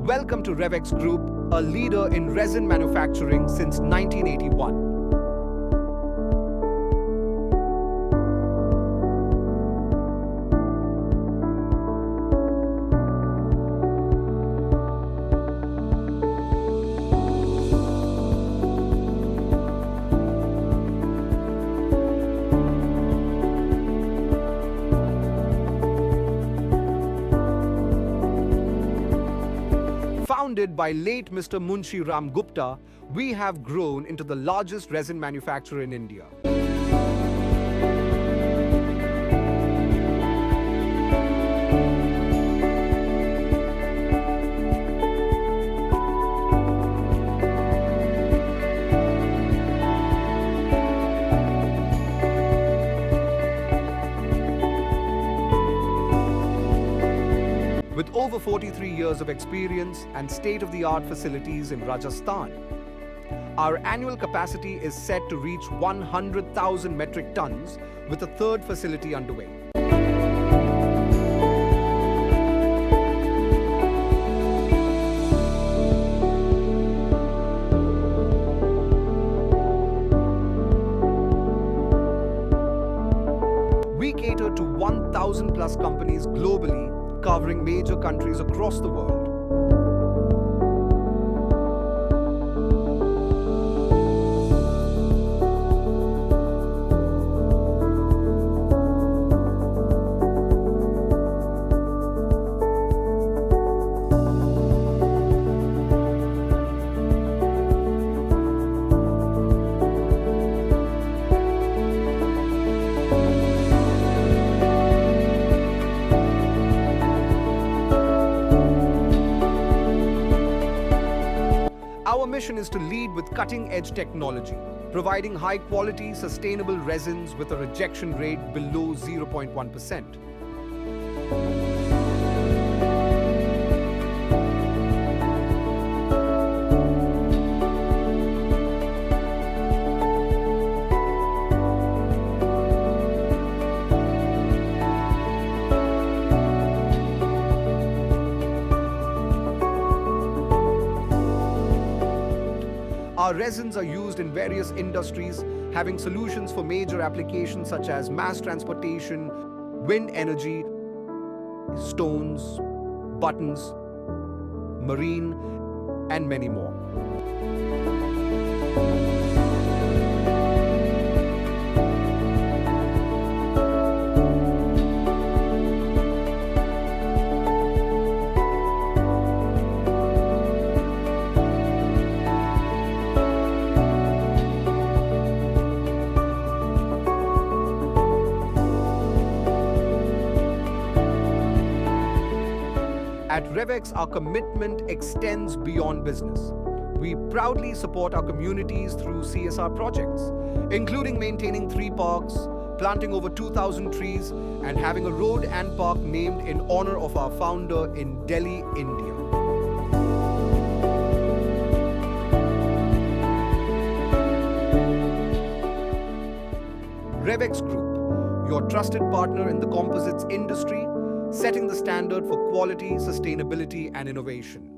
Welcome to Revex Group, a leader in resin manufacturing since 1981. Founded by late Mr. Munshi Ram Gupta, we have grown into the largest resin manufacturer in India. With over 43 years of experience and state-of-the-art facilities in Rajasthan, our annual capacity is set to reach 100,000 metric tons with a third facility underway. We cater to 1,000 plus companies globally, covering major countries across the world. Our mission is to lead with cutting-edge technology, providing high-quality, sustainable resins with a rejection rate below 0.1%. Our resins are used in various industries, having solutions for major applications such as mass transportation, wind energy, stones, buttons, marine, and many more. At Revex, our commitment extends beyond business. We proudly support our communities through CSR projects, including maintaining 3 parks, planting over 2,000 trees, and having a road and park named in honor of our founder in Delhi, India. Revex Group, your trusted partner in the composites industry, setting the standard for quality, sustainability, and innovation.